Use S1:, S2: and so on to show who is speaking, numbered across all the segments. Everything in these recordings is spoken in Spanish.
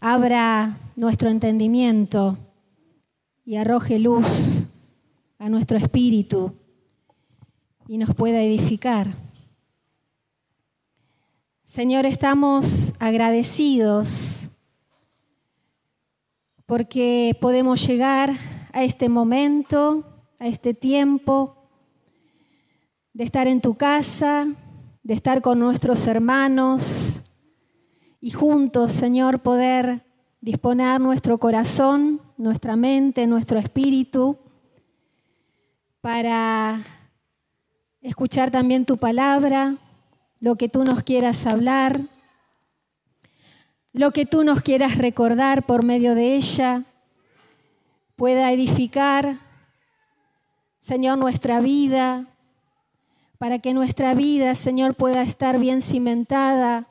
S1: abra nuestro entendimiento y arroje luz a nuestro espíritu y nos pueda edificar. Señor, estamos agradecidos porque podemos llegar a este momento, a este tiempo de estar en tu casa, de estar con nuestros hermanos y juntos, Señor, poder disponer nuestro corazón, nuestra mente, nuestro espíritu para escuchar también tu palabra, lo que tú nos quieras hablar, lo que tú nos quieras recordar por medio de ella, pueda edificar, Señor, nuestra vida, para que nuestra vida, Señor, pueda estar bien cimentada,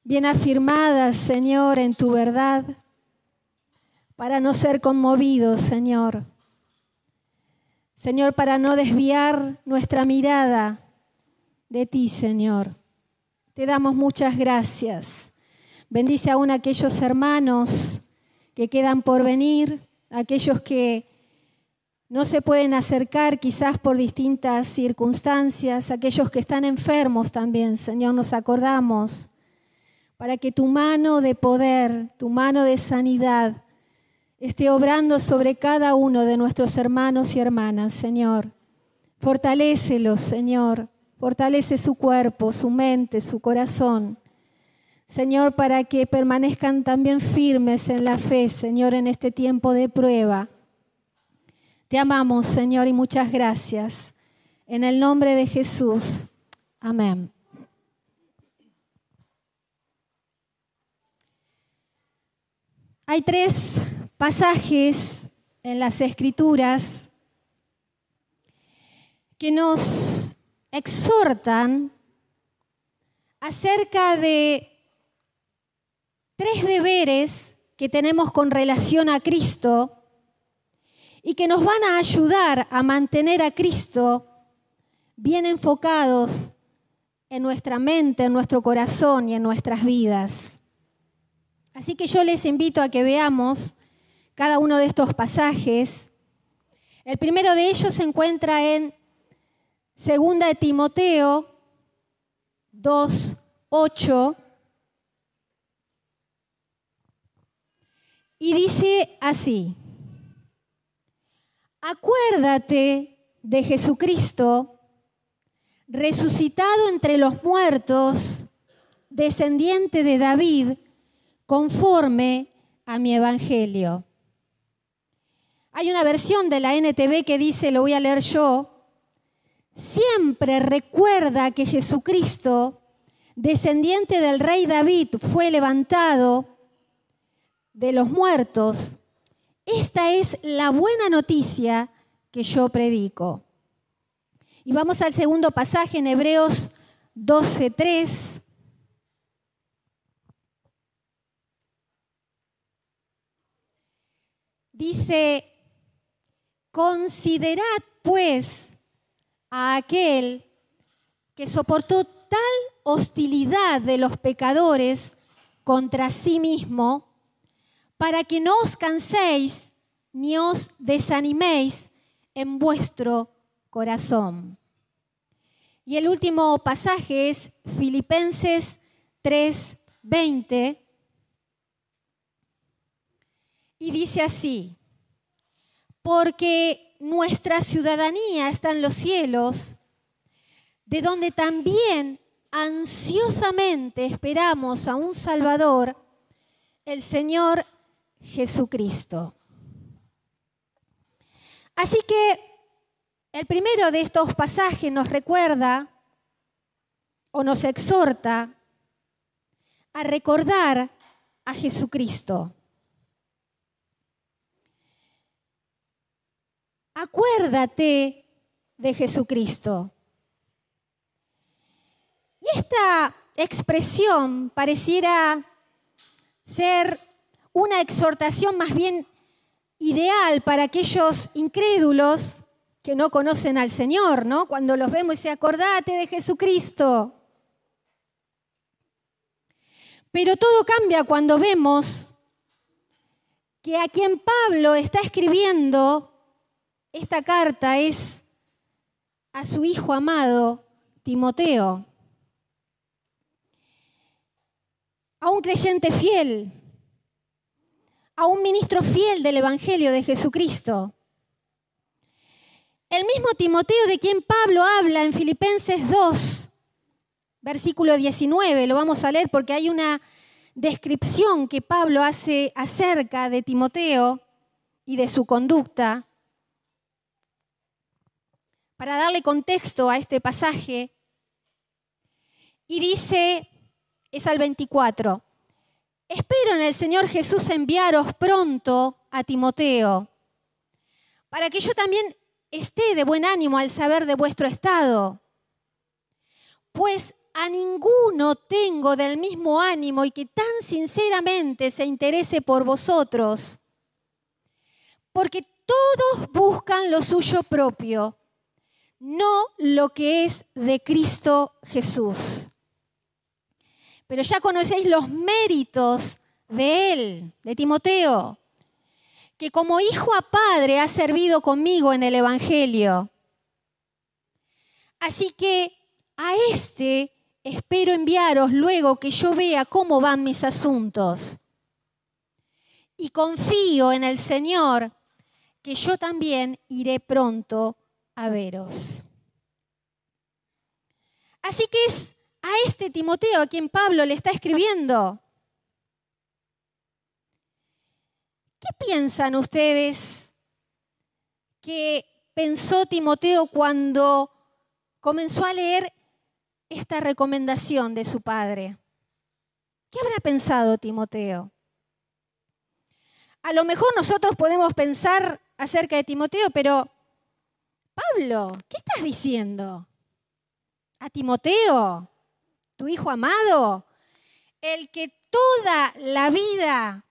S1: bien afirmada, Señor, en tu verdad, para no ser conmovidos, Señor. Señor, para no desviar nuestra mirada de ti, Señor. Te damos muchas gracias. Bendice aún a aquellos hermanos que quedan por venir, aquellos que no se pueden acercar quizás por distintas circunstancias, aquellos que están enfermos también, Señor, nos acordamos, para que tu mano de poder, tu mano de sanidad, esté obrando sobre cada uno de nuestros hermanos y hermanas, Señor. Fortalécelos, Señor. Fortalece su cuerpo, su mente, su corazón. Señor, para que permanezcan también firmes en la fe, Señor, en este tiempo de prueba. Te amamos, Señor, y muchas gracias. En el nombre de Jesús. Amén. Hay 3 pasajes en las Escrituras que nos exhortan acerca de 3 deberes que tenemos con relación a Cristo y que nos van a ayudar a mantener a Cristo bien enfocados en nuestra mente, en nuestro corazón y en nuestras vidas. Así que yo les invito a que veamos cada uno de estos pasajes. El primero de ellos se encuentra en 2 de Timoteo 2:8 y dice así: acuérdate de Jesucristo, resucitado entre los muertos, descendiente de David, conforme a mi evangelio. Hay una versión de la NTV que dice, lo voy a leer yo: siempre recuerda que Jesucristo, descendiente del rey David, fue levantado de los muertos. Esta es la buena noticia que yo predico. Y vamos al segundo pasaje en Hebreos 12:3. Dice: considerad pues a aquel que soportó tal hostilidad de los pecadores contra sí mismo, para que no os canséis ni os desaniméis en vuestro corazón. Y el último pasaje es Filipenses 3:20. Y dice así: porque nuestra ciudadanía está en los cielos, de donde también ansiosamente esperamos a un Salvador, el Señor Jesucristo. Así que el primero de estos pasajes nos recuerda o nos exhorta a recordar a Jesucristo. Acuérdate de Jesucristo. Y esta expresión pareciera ser una exhortación más bien ideal para aquellos incrédulos que no conocen al Señor, ¿no? Cuando los vemos y dice, acordate de Jesucristo. Pero todo cambia cuando vemos que a quien Pablo está escribiendo esta carta es a su hijo amado, Timoteo, a un creyente fiel, a un ministro fiel del Evangelio de Jesucristo. El mismo Timoteo de quien Pablo habla en Filipenses 2, versículo 19, lo vamos a leer porque hay una descripción que Pablo hace acerca de Timoteo y de su conducta. Para darle contexto a este pasaje, y dice, es al 24, espero en el Señor Jesús enviaros pronto a Timoteo, para que yo también esté de buen ánimo al saber de vuestro estado, pues a ninguno tengo del mismo ánimo y que tan sinceramente se interese por vosotros, porque todos buscan lo suyo propio, no lo que es de Cristo Jesús. Pero ya conocéis los méritos de él, de Timoteo, que como hijo a padre ha servido conmigo en el Evangelio. Así que a este espero enviaros luego que yo vea cómo van mis asuntos. Y confío en el Señor que yo también iré pronto a veros. Así que es a este Timoteo a quien Pablo le está escribiendo. ¿Qué piensan ustedes que pensó Timoteo cuando comenzó a leer esta recomendación de su padre? ¿Qué habrá pensado Timoteo? A lo mejor nosotros podemos pensar acerca de Timoteo, pero Pablo, ¿qué estás diciendo? ¿A Timoteo, tu hijo amado, el que toda la vida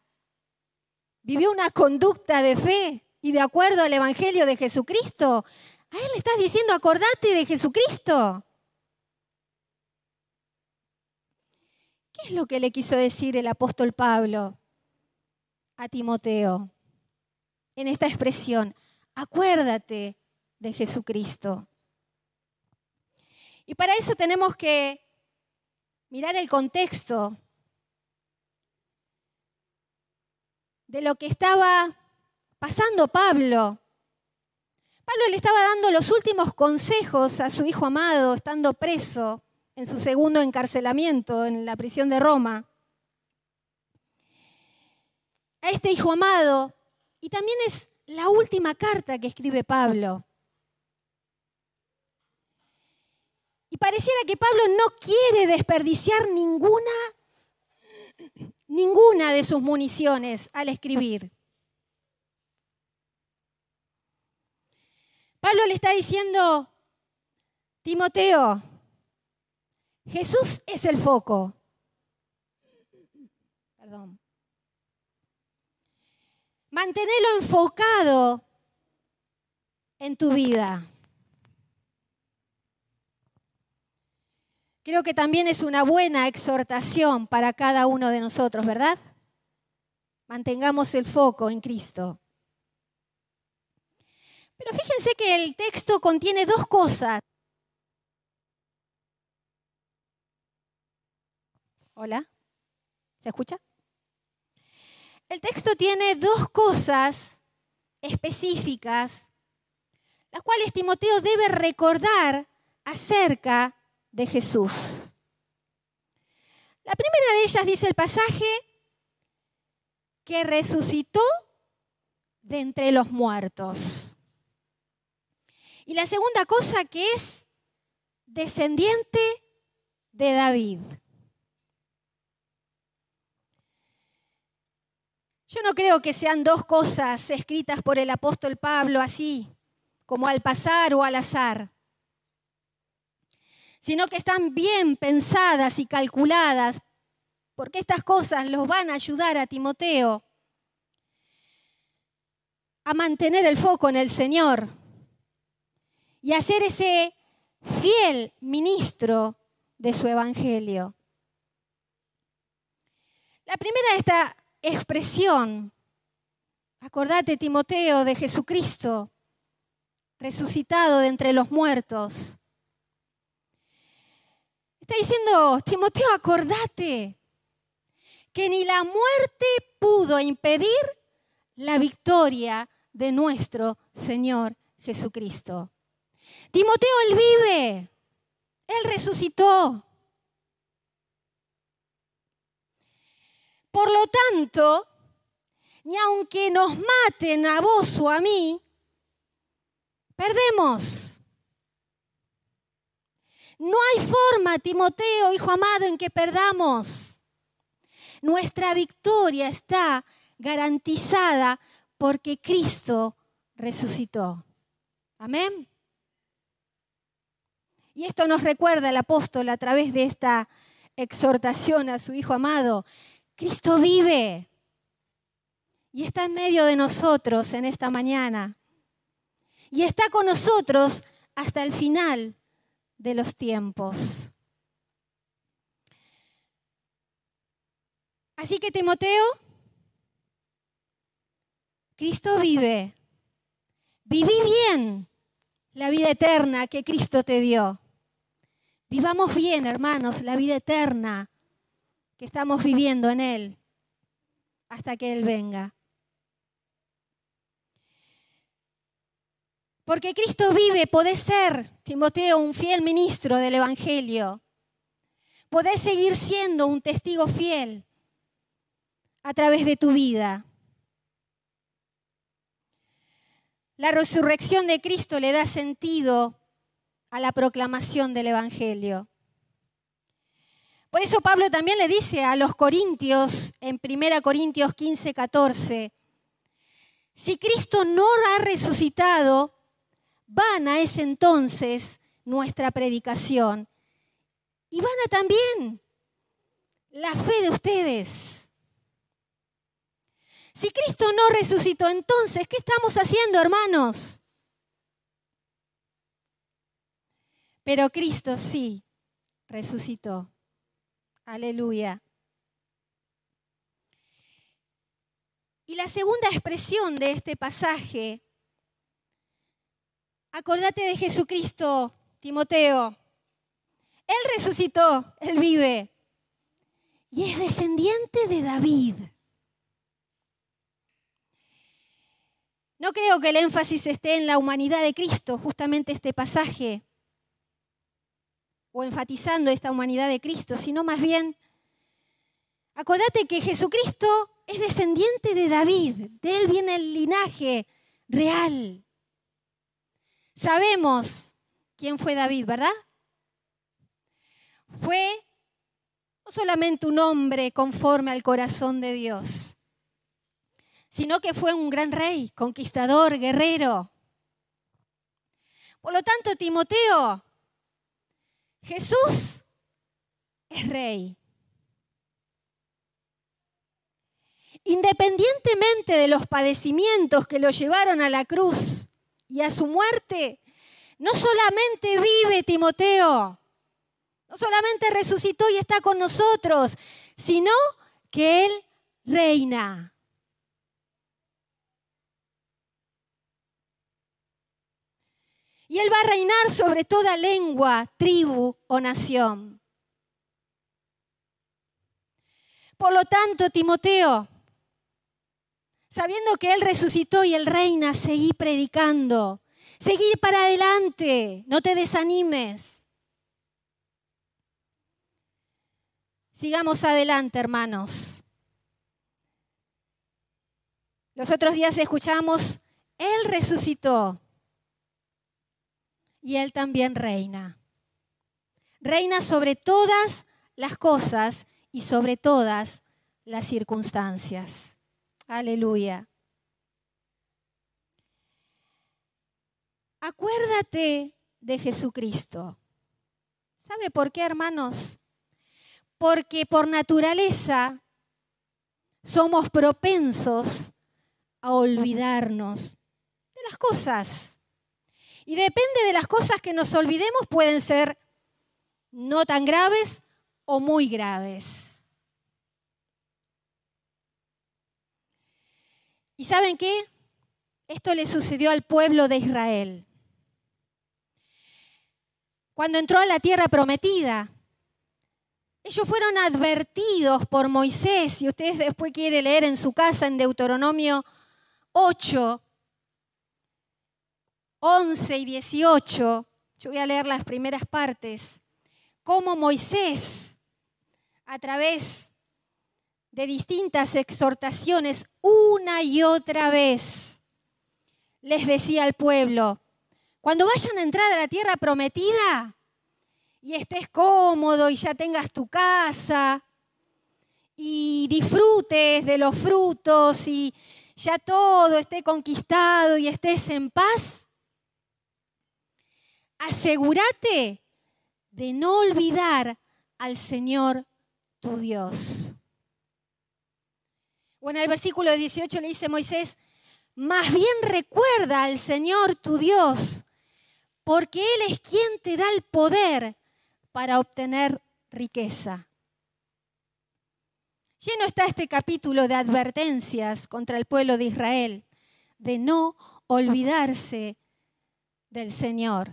S1: vivió una conducta de fe y de acuerdo al Evangelio de Jesucristo? A él le estás diciendo, acordate de Jesucristo. ¿Qué es lo que le quiso decir el apóstol Pablo a Timoteo en esta expresión? Acuérdate de Jesucristo. Y para eso tenemos que mirar el contexto de lo que estaba pasando Pablo. Pablo le estaba dando los últimos consejos a su hijo amado, estando preso en su segundo encarcelamiento en la prisión de Roma. A este hijo amado, y también es la última carta que escribe Pablo. Y pareciera que Pablo no quiere desperdiciar ninguna de sus municiones al escribir. Pablo le está diciendo, Timoteo, Jesús es el foco. Perdón. Manténelo enfocado en tu vida. Creo que también es una buena exhortación para cada uno de nosotros, ¿verdad? Mantengamos el foco en Cristo. Pero fíjense que el texto contiene dos cosas. ¿Hola? ¿Se escucha? El texto tiene dos cosas específicas, las cuales Timoteo debe recordar acerca de Jesús. La primera de ellas dice el pasaje que resucitó de entre los muertos. Y la segunda cosa que es descendiente de David. Yo no creo que sean dos cosas escritas por el apóstol Pablo así, como al pasar o al azar, sino que están bien pensadas y calculadas, porque estas cosas los van a ayudar a Timoteo a mantener el foco en el Señor y a ser ese fiel ministro de su evangelio. La primera de esta expresión, acordate, Timoteo, de Jesucristo, resucitado de entre los muertos. Está diciendo, Timoteo, acordate que ni la muerte pudo impedir la victoria de nuestro Señor Jesucristo. Timoteo, Él vive, Él resucitó. Por lo tanto, ni aunque nos maten a vos o a mí, perdemos. No hay forma, Timoteo, hijo amado, en que perdamos. Nuestra victoria está garantizada porque Cristo resucitó. Amén. Y esto nos recuerda el apóstol a través de esta exhortación a su hijo amado. Cristo vive y está en medio de nosotros en esta mañana. Y está con nosotros hasta el final de los tiempos. Así que, Timoteo, Cristo vive. Viví bien la vida eterna que Cristo te dio. Vivamos bien, hermanos, la vida eterna que estamos viviendo en Él hasta que Él venga. Porque Cristo vive, podés ser, Timoteo, un fiel ministro del Evangelio. Podés seguir siendo un testigo fiel a través de tu vida. La resurrección de Cristo le da sentido a la proclamación del Evangelio. Por eso Pablo también le dice a los corintios, en 1 Corintios 15, 14, si Cristo no ha resucitado, vana es entonces nuestra predicación y vana también la fe de ustedes. Si Cristo no resucitó, entonces, ¿qué estamos haciendo, hermanos? Pero Cristo sí resucitó. Aleluya. Y la segunda expresión de este pasaje, acordate de Jesucristo, Timoteo. Él resucitó, Él vive. Y es descendiente de David. No creo que el énfasis esté en la humanidad de Cristo, justamente este pasaje, o enfatizando esta humanidad de Cristo, sino más bien, acordate que Jesucristo es descendiente de David, de él viene el linaje real. Sabemos quién fue David, ¿verdad? Fue no solamente un hombre conforme al corazón de Dios, sino que fue un gran rey, conquistador, guerrero. Por lo tanto, Timoteo, Jesús es rey. Independientemente de los padecimientos que lo llevaron a la cruz y a su muerte, no solamente vive Timoteo, no solamente resucitó y está con nosotros, sino que Él reina. Y Él va a reinar sobre toda lengua, tribu o nación. Por lo tanto, Timoteo, sabiendo que Él resucitó y Él reina, seguí predicando. Seguí para adelante, no te desanimes. Sigamos adelante, hermanos. Los otros días escuchamos, Él resucitó. Y Él también reina. Reina sobre todas las cosas y sobre todas las circunstancias. Aleluya. Acuérdate de Jesucristo. ¿Sabe por qué, hermanos? Porque por naturaleza somos propensos a olvidarnos de las cosas. Y depende de las cosas que nos olvidemos, pueden ser no tan graves o muy graves. ¿Y saben qué? Esto le sucedió al pueblo de Israel. Cuando entró a la tierra prometida, ellos fueron advertidos por Moisés, si ustedes después quieren leer en su casa en Deuteronomio 8, 11 y 18, yo voy a leer las primeras partes, cómo Moisés, a través de distintas exhortaciones, una y otra vez, les decía al pueblo, cuando vayan a entrar a la tierra prometida y estés cómodo y ya tengas tu casa y disfrutes de los frutos y ya todo esté conquistado y estés en paz, asegúrate de no olvidar al Señor tu Dios. O en el versículo 18 le dice Moisés, más bien recuerda al Señor tu Dios, porque Él es quien te da el poder para obtener riqueza. Lleno está este capítulo de advertencias contra el pueblo de Israel, de no olvidarse del Señor.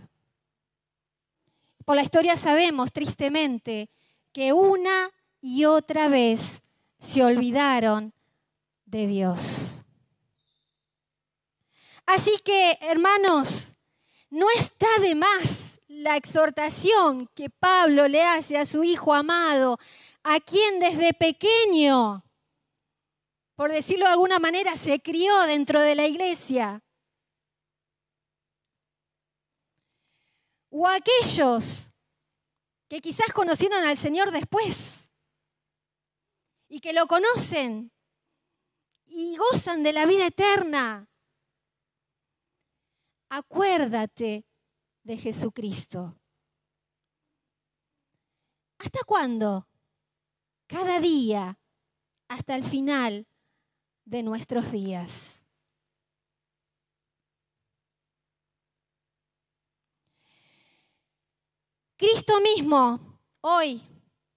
S1: Por la historia sabemos, tristemente, que una y otra vez se olvidaron de Dios. Así que, hermanos, no está de más la exhortación que Pablo le hace a su hijo amado, a quien desde pequeño, por decirlo de alguna manera, se crió dentro de la iglesia. O a aquellos que quizás conocieron al Señor después y que lo conocen y gozan de la vida eterna. Acuérdate de Jesucristo. ¿Hasta cuándo? Cada día, hasta el final de nuestros días. Cristo mismo, hoy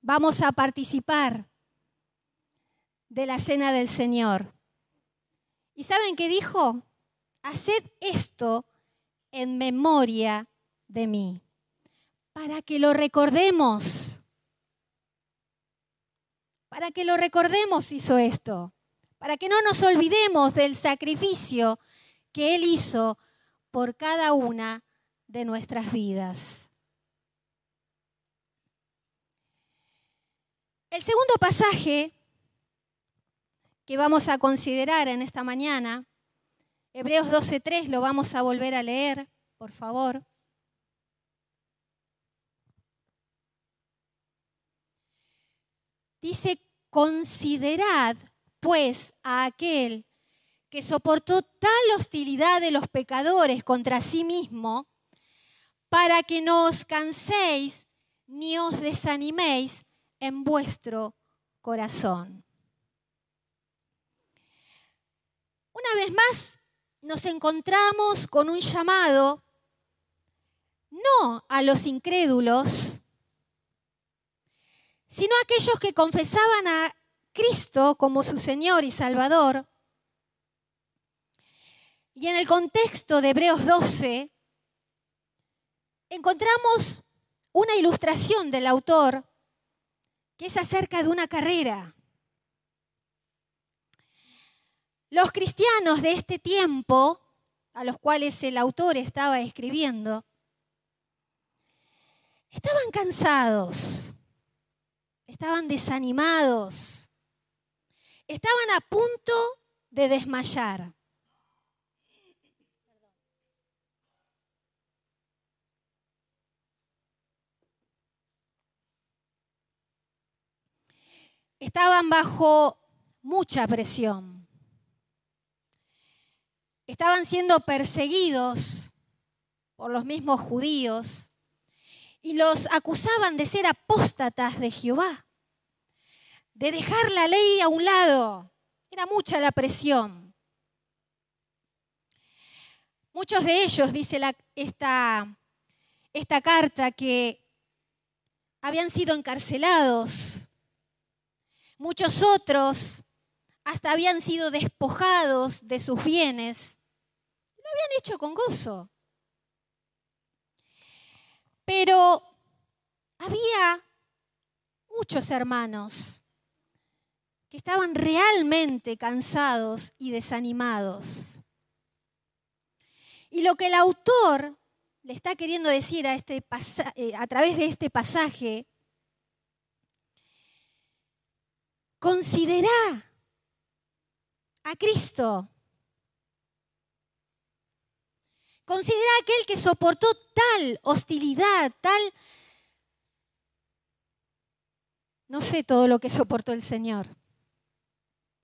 S1: vamos a participar de la cena del Señor. ¿Y saben qué dijo? Haced esto en memoria de mí, para que lo recordemos. Para que lo recordemos hizo esto, para que no nos olvidemos del sacrificio que Él hizo por cada una de nuestras vidas. El segundo pasaje que vamos a considerar en esta mañana, Hebreos 12:3, lo vamos a volver a leer, por favor. Dice, considerad pues a aquel que soportó tal hostilidad de los pecadores contra sí mismo, para que no os canséis ni os desaniméis en vuestro corazón. Una vez más nos encontramos con un llamado no a los incrédulos, sino a aquellos que confesaban a Cristo como su Señor y Salvador. Y en el contexto de Hebreos 12 encontramos una ilustración del autor que es acerca de una carrera. Los cristianos de este tiempo, a los cuales el autor estaba escribiendo, estaban cansados, estaban desanimados, estaban a punto de desmayar. Estaban bajo mucha presión. Estaban siendo perseguidos por los mismos judíos y los acusaban de ser apóstatas de Jehová, de dejar la ley a un lado. Era mucha la presión. Muchos de ellos, dice esta carta, que habían sido encarcelados. Muchos otros hasta habían sido despojados de sus bienes. Lo habían hecho con gozo. Pero había muchos hermanos que estaban realmente cansados y desanimados. Y lo que el autor le está queriendo decir a través de este pasaje, considera a Cristo. Considera a aquel que soportó tal hostilidad, no sé todo lo que soportó el Señor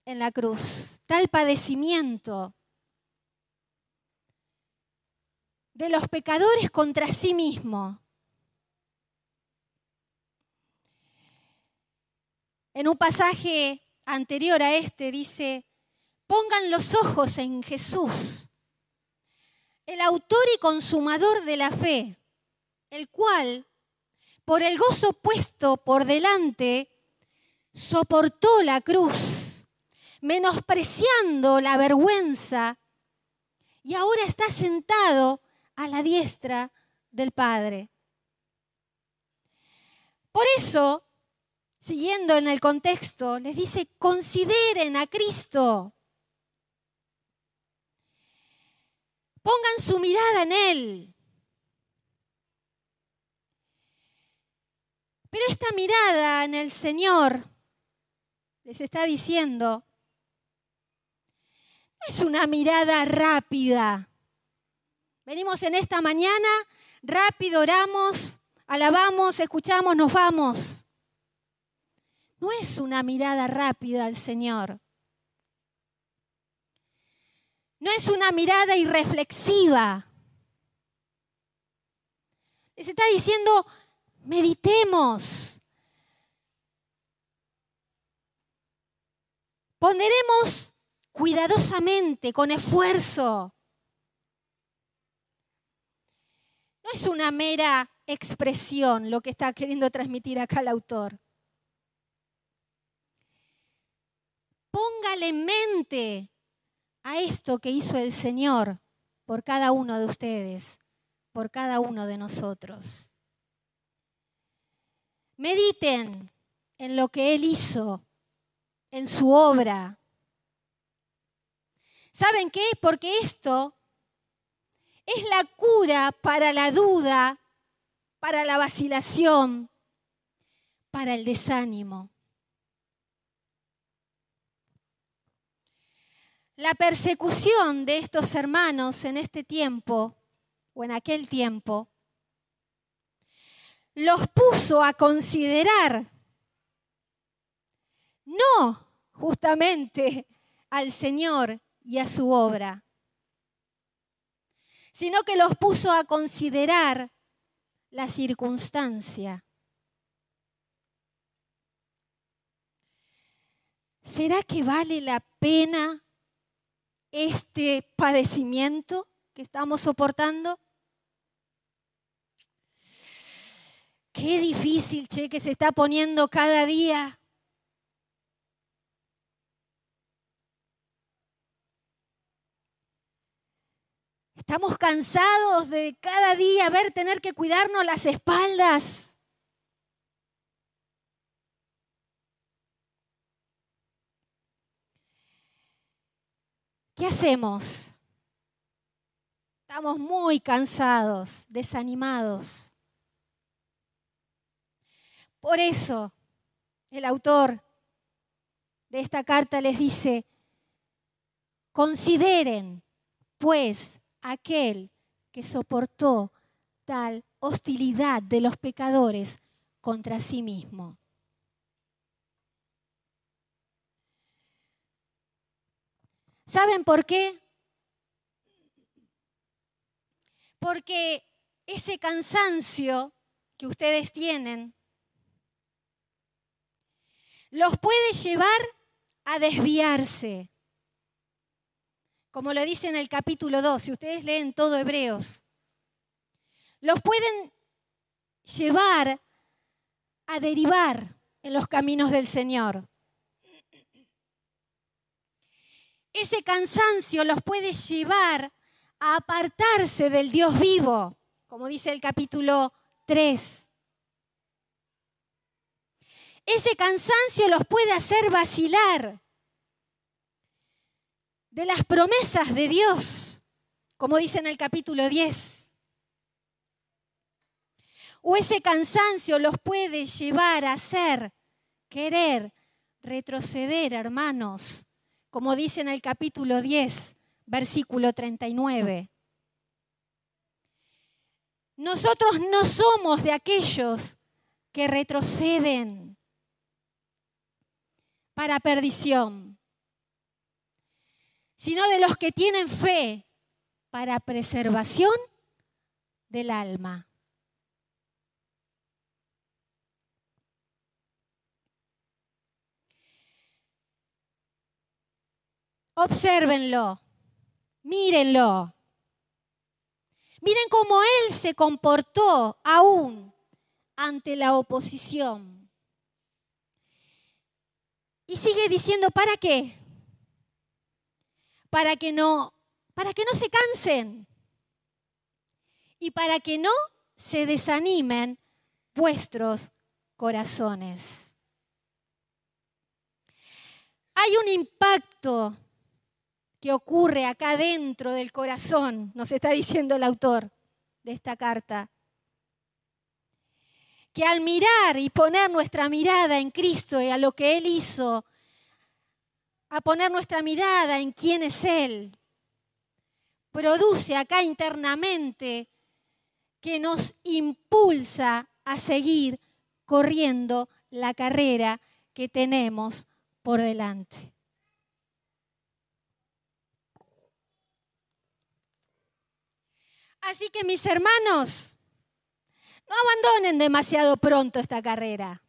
S1: en la cruz, tal padecimiento de los pecadores contra sí mismo. En un pasaje anterior a este dice, pongan los ojos en Jesús, el autor y consumador de la fe, el cual, por el gozo puesto por delante, soportó la cruz, menospreciando la vergüenza, y ahora está sentado a la diestra del Padre. Por eso, siguiendo en el contexto, les dice, consideren a Cristo. Pongan su mirada en Él. Pero esta mirada en el Señor, les está diciendo, no es una mirada rápida. Venimos en esta mañana, rápido oramos, alabamos, escuchamos, nos vamos. No es una mirada rápida al Señor. No es una mirada irreflexiva. Les está diciendo, meditemos. Ponderemos cuidadosamente, con esfuerzo. No es una mera expresión lo que está queriendo transmitir acá el autor. Póngale en mente a esto que hizo el Señor por cada uno de ustedes, por cada uno de nosotros. Mediten en lo que Él hizo, en su obra. ¿Saben qué? Porque esto es la cura para la duda, para la vacilación, para el desánimo. La persecución de estos hermanos en este tiempo, o en aquel tiempo, los puso a considerar, no justamente al Señor y a su obra, sino que los puso a considerar la circunstancia. ¿Será que vale la pena este padecimiento que estamos soportando? Qué difícil, que se está poniendo cada día. Estamos cansados de cada día tener que cuidarnos las espaldas. ¿Qué hacemos? Estamos muy cansados, desanimados. Por eso, el autor de esta carta les dice, consideren, pues, aquel que soportó tal hostilidad de los pecadores contra sí mismo. ¿Saben por qué? Porque ese cansancio que ustedes tienen los puede llevar a desviarse. Como lo dice en el capítulo 2, si ustedes leen todo Hebreos, los pueden llevar a derivar en los caminos del Señor. Ese cansancio los puede llevar a apartarse del Dios vivo, como dice el capítulo 3. Ese cansancio los puede hacer vacilar de las promesas de Dios, como dice en el capítulo 10. O ese cansancio los puede llevar a querer retroceder, hermanos, como dice en el capítulo 10, versículo 39. Nosotros no somos de aquellos que retroceden para perdición, sino de los que tienen fe para preservación del alma. Obsérvenlo, mírenlo. Miren cómo él se comportó aún ante la oposición. Y sigue diciendo, ¿para qué? Para que no se cansen y para que no se desanimen vuestros corazones. Hay un impacto que ocurre acá dentro del corazón, nos está diciendo el autor de esta carta, que al mirar y poner nuestra mirada en Cristo y a lo que Él hizo, a poner nuestra mirada en quién es Él, produce acá internamente que nos impulsa a seguir corriendo la carrera que tenemos por delante. Así que mis hermanos, no abandonen demasiado pronto esta carrera.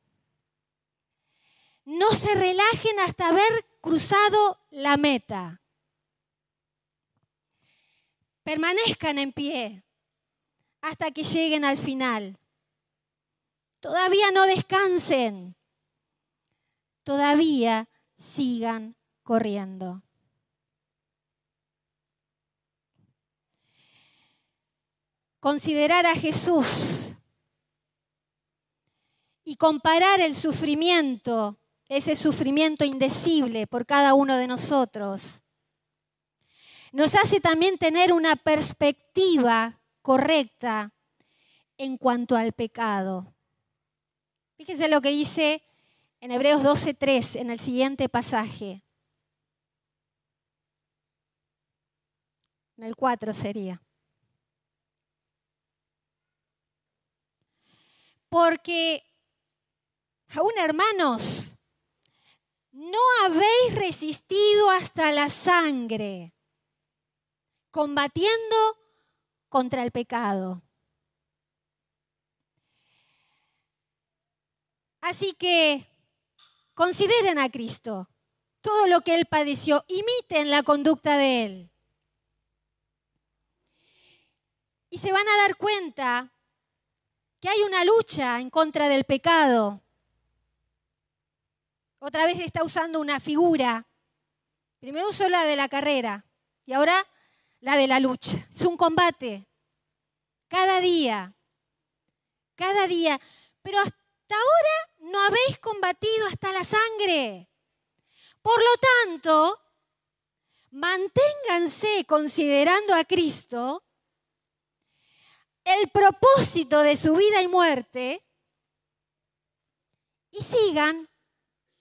S1: No se relajen hasta haber cruzado la meta. Permanezcan en pie hasta que lleguen al final. Todavía no descansen. Todavía sigan corriendo. Considerar a Jesús y comparar el sufrimiento, ese sufrimiento indecible por cada uno de nosotros, nos hace también tener una perspectiva correcta en cuanto al pecado. Fíjense lo que dice en Hebreos 12:3, en el siguiente pasaje. En el 4 sería. Porque, aún hermanos, no habéis resistido hasta la sangre, combatiendo contra el pecado. Así que consideren a Cristo, todo lo que Él padeció, imiten la conducta de Él. Y se van a dar cuenta que hay una lucha en contra del pecado. Otra vez está usando una figura. Primero usó la de la carrera y ahora la de la lucha. Es un combate. Cada día. Pero hasta ahora no habéis combatido hasta la sangre. Por lo tanto, manténganse considerando a Cristo el propósito de su vida y muerte y sigan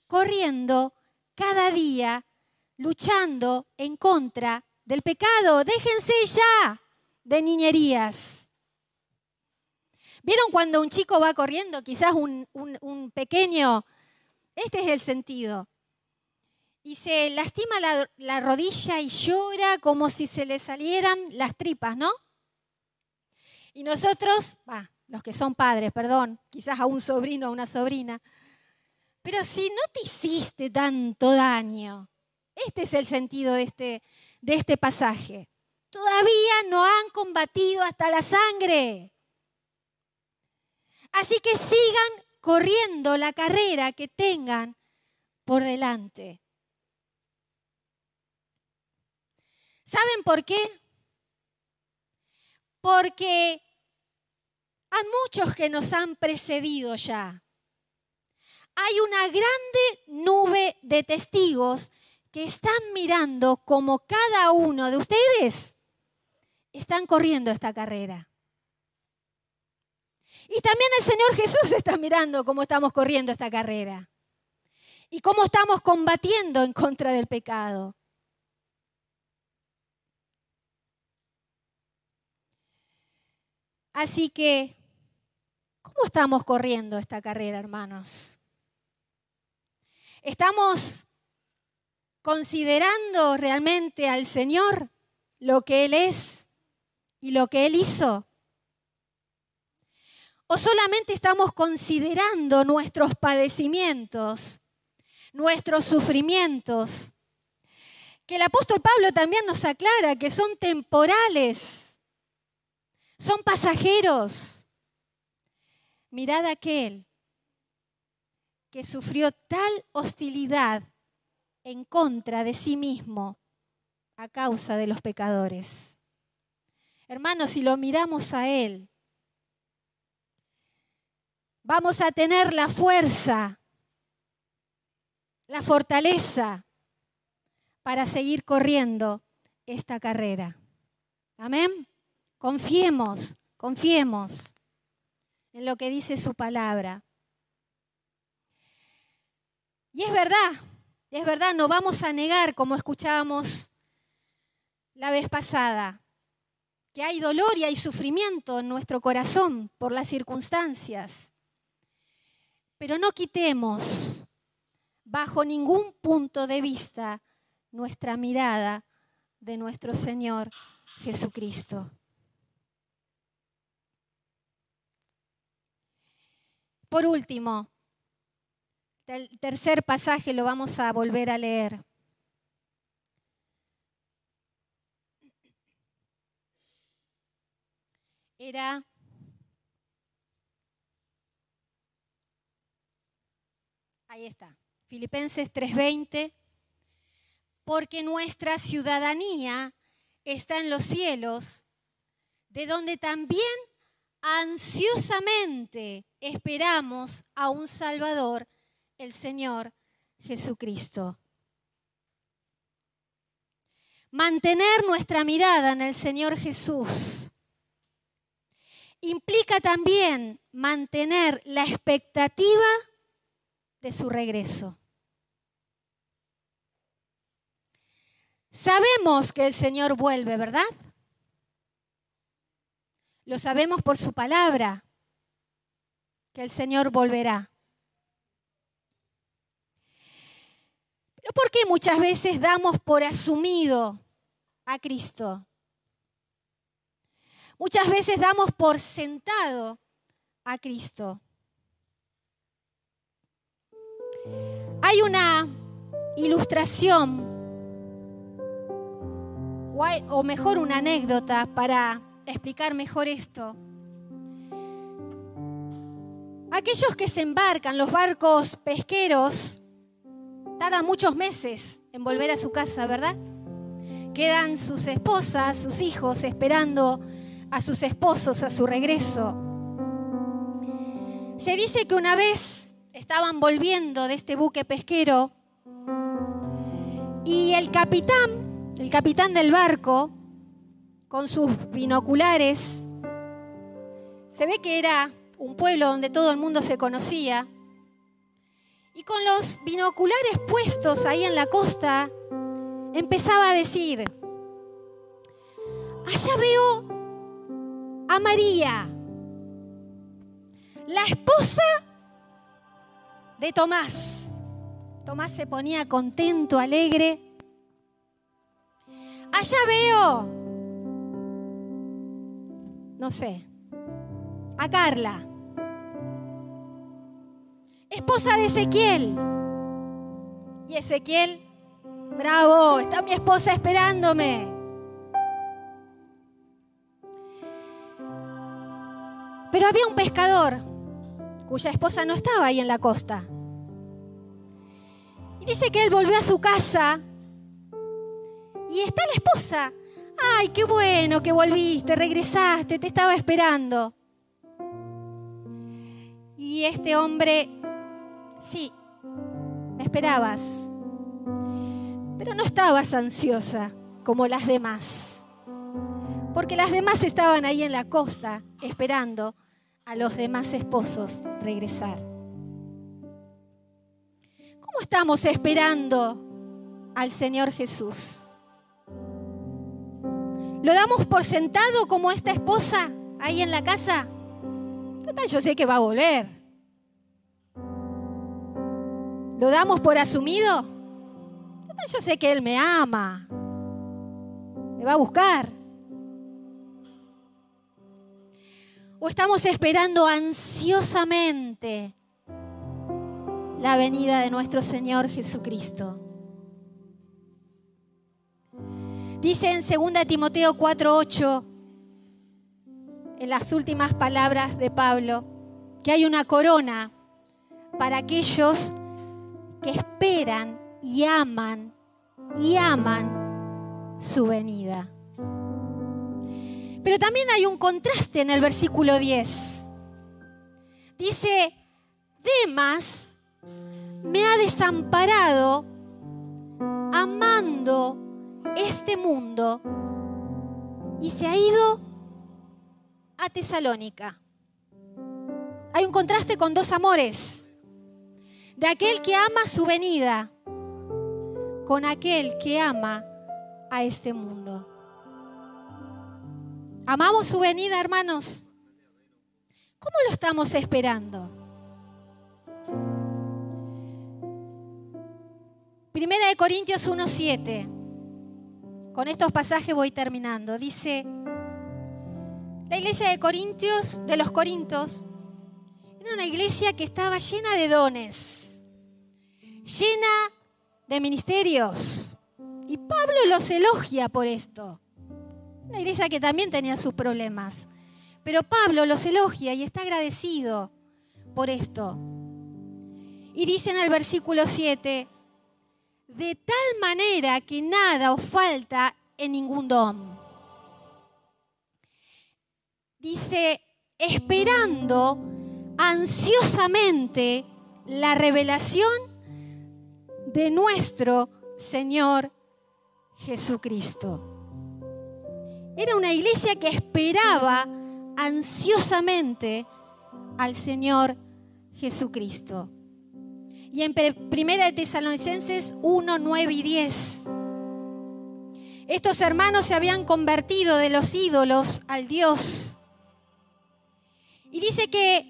S1: corriendo cada día, luchando en contra del pecado. Déjense ya de niñerías. ¿Vieron cuando un chico va corriendo? Quizás un pequeño, este es el sentido. Y se lastima la rodilla y llora como si se le salieran las tripas, ¿no? Y nosotros, los que son padres, perdón, quizás a un sobrino o una sobrina, pero si no te hiciste tanto daño, este es el sentido de este pasaje. Todavía no han combatido hasta la sangre. Así que sigan corriendo la carrera que tengan por delante. ¿Saben por qué? Porque hay muchos que nos han precedido ya. Hay una grande nube de testigos que están mirando cómo cada uno de ustedes están corriendo esta carrera. Y también el Señor Jesús está mirando cómo estamos corriendo esta carrera y cómo estamos combatiendo en contra del pecado. Así que, ¿cómo estamos corriendo esta carrera, hermanos? ¿Estamos considerando realmente al Señor lo que Él es y lo que Él hizo? ¿O solamente estamos considerando nuestros padecimientos, nuestros sufrimientos? Que el apóstol Pablo también nos aclara que son temporales, son pasajeros. Mirad a aquel que sufrió tal hostilidad en contra de sí mismo a causa de los pecadores. Hermanos, si lo miramos a Él, vamos a tener la fuerza, la fortaleza para seguir corriendo esta carrera. Amén. Confiemos en lo que dice su palabra. Y es verdad, no vamos a negar, como escuchábamos la vez pasada, que hay dolor y hay sufrimiento en nuestro corazón por las circunstancias. Pero no quitemos bajo ningún punto de vista nuestra mirada de nuestro Señor Jesucristo. Por último, el tercer pasaje lo vamos a volver a leer. Ahí está, Filipenses 3:20, porque nuestra ciudadanía está en los cielos, de donde también ansiosamente esperamos a un Salvador, el Señor Jesucristo. Mantener nuestra mirada en el Señor Jesús implica también mantener la expectativa de su regreso. Sabemos que el Señor vuelve, ¿verdad? Lo sabemos por su palabra, que el Señor volverá. Pero ¿por qué muchas veces damos por asumido a Cristo? Muchas veces damos por sentado a Cristo. Hay una ilustración, o mejor una anécdota para explicar mejor esto. Aquellos que se embarcan, los barcos pesqueros, tardan muchos meses en volver a su casa, ¿verdad? Quedan sus esposas, sus hijos esperando a sus esposos a su regreso. Se dice que una vez estaban volviendo de este buque pesquero y el capitán del barco, con sus binoculares, se ve que era un pueblo donde todo el mundo se conocía, y con los binoculares puestos ahí en la costa, empezaba a decir: allá veo a María, la esposa de Tomás. Tomás se ponía contento, alegre. Allá veo, no sé, a Carla, esposa de Ezequiel. Y Ezequiel: bravo, está mi esposa esperándome. Pero había un pescador cuya esposa no estaba ahí en la costa. Y dice que él volvió a su casa y Y está la esposa. ¡Ay, qué bueno que volviste, regresaste, te estaba esperando! Y este hombre, sí, me esperabas, pero no estabas ansiosa como las demás, porque las demás estaban ahí en la costa esperando a los demás esposos regresar. ¿Cómo estamos esperando al Señor Jesús? ¿Lo damos por sentado como esta esposa ahí en la casa? Total, yo sé que va a volver. ¿Lo damos por asumido? Total, yo sé que Él me ama. Me va a buscar. ¿O estamos esperando ansiosamente la venida de nuestro Señor Jesucristo? Dice en 2 Timoteo 4:8, en las últimas palabras de Pablo, que hay una corona para aquellos que esperan y aman su venida. Pero también hay un contraste en el versículo 10. Dice, Demas me ha desamparado amando este mundo y se ha ido a Tesalónica. Hay un contraste con dos amores, de aquel que ama su venida con aquel que ama a este mundo. ¿Amamos su venida, hermanos? ¿Cómo lo estamos esperando? Primera de Corintios 1:7. Con estos pasajes voy terminando. Dice, la iglesia de los Corintios era una iglesia que estaba llena de dones, llena de ministerios. Y Pablo los elogia por esto. Una iglesia que también tenía sus problemas. Pero Pablo los elogia y está agradecido por esto. Y dice en el versículo 7, de tal manera que nada os falta en ningún don. Dice, esperando ansiosamente la revelación de nuestro Señor Jesucristo. Era una iglesia que esperaba ansiosamente al Señor Jesucristo. Y en 1 Tesalonicenses 1, 9 y 10. Estos hermanos se habían convertido de los ídolos al Dios. Y dice que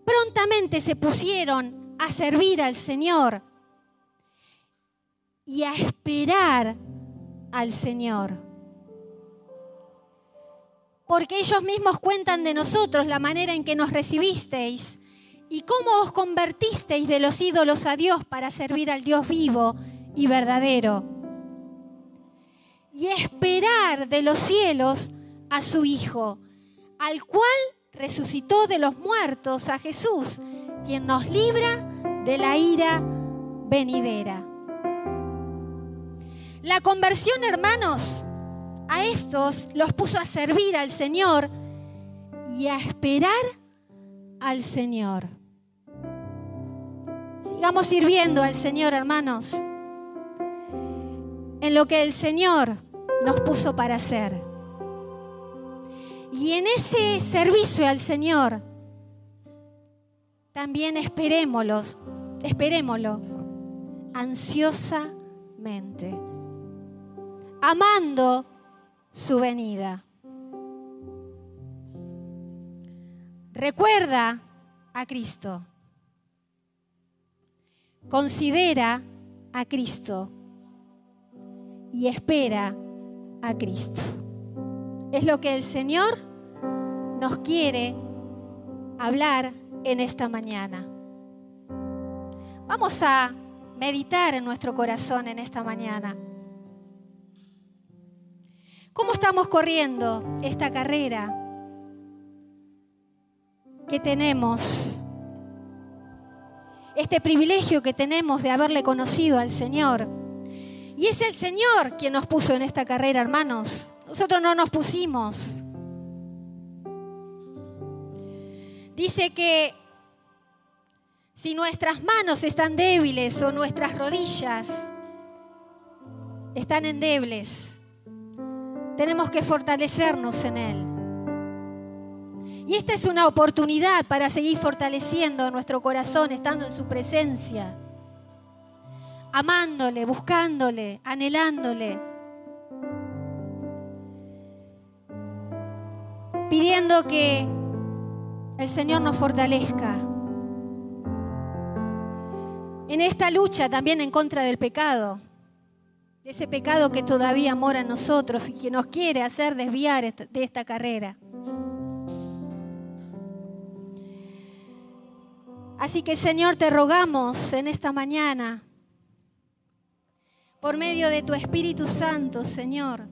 S1: prontamente se pusieron a servir al Señor y a esperar al Señor. Porque ellos mismos cuentan de nosotros la manera en que nos recibisteis y cómo os convertisteis de los ídolos a Dios para servir al Dios vivo y verdadero. Y esperar de los cielos a su Hijo, al cual resucitó de los muertos, a Jesús, quien nos libra de la ira venidera. La conversión, hermanos, a estos los puso a servir al Señor y a esperar al Señor. Sigamos sirviendo al Señor, hermanos, en lo que el Señor nos puso para hacer. Y en ese servicio al Señor también esperémoslo ansiosamente, amando su venida. Recuerda a Cristo. Considera a Cristo y espera a Cristo. Es lo que el Señor nos quiere hablar en esta mañana. Vamos a meditar en nuestro corazón en esta mañana. ¿Cómo estamos corriendo esta carrera que tenemos? Este privilegio que tenemos de haberle conocido al Señor Y es el Señor quien nos puso en esta carrera, hermanos. Nosotros no nos pusimos. Dice que si nuestras manos están débiles o nuestras rodillas están endebles, tenemos que fortalecernos en Él. Y esta es una oportunidad para seguir fortaleciendo nuestro corazón, estando en su presencia, amándole, buscándole, anhelándole, pidiendo que el Señor nos fortalezca en esta lucha también en contra del pecado, de ese pecado que todavía mora en nosotros y que nos quiere hacer desviar de esta carrera. Así que, Señor, te rogamos en esta mañana, por medio de tu Espíritu Santo, Señor.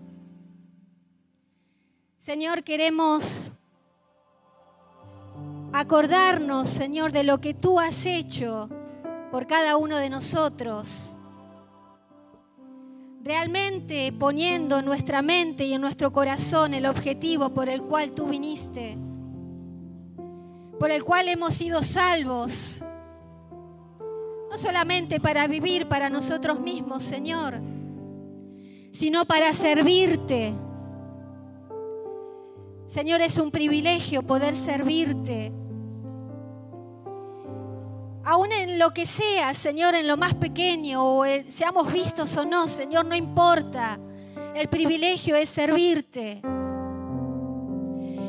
S1: Señor, queremos acordarnos, Señor, de lo que tú has hecho por cada uno de nosotros. Realmente poniendo en nuestra mente y en nuestro corazón el objetivo por el cual tú viniste, por el cual hemos sido salvos, no solamente para vivir para nosotros mismos, Señor, sino para servirte. Señor, es un privilegio poder servirte. Aún en lo que sea, Señor, en lo más pequeño, o seamos vistos o no, Señor, no importa. El privilegio es servirte.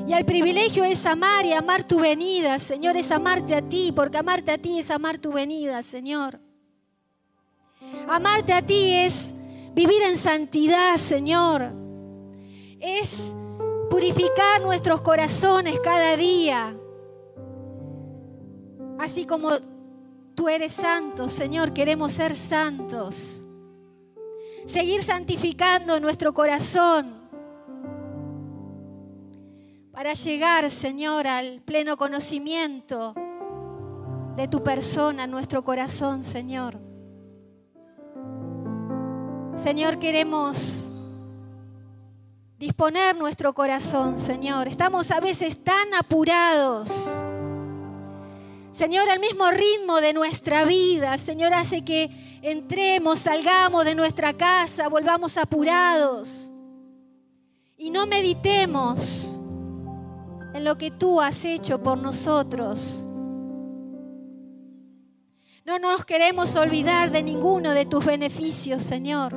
S1: Y el privilegio es amar y amar tu venida, Señor, es amarte a ti, porque amarte a ti es amar tu venida, Señor. Amarte a ti es vivir en santidad, Señor. Es purificar nuestros corazones cada día. Así como tú eres santo, Señor, queremos ser santos. Seguir santificando nuestro corazón para llegar, Señor, al pleno conocimiento de tu persona en nuestro corazón, Señor. Señor, queremos disponer nuestro corazón, Señor. Estamos a veces tan apurados. Señor, el mismo ritmo de nuestra vida, Señor, hace que entremos, salgamos de nuestra casa, volvamos apurados y no meditemos en lo que tú has hecho por nosotros. No nos queremos olvidar de ninguno de tus beneficios, Señor.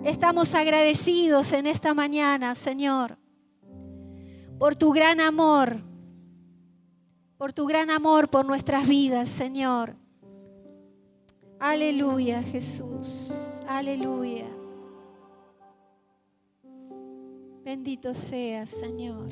S1: Estamos agradecidos en esta mañana, Señor, por tu gran amor, por nuestras vidas, Señor. Aleluya, Jesús. Aleluya. Bendito seas, Señor.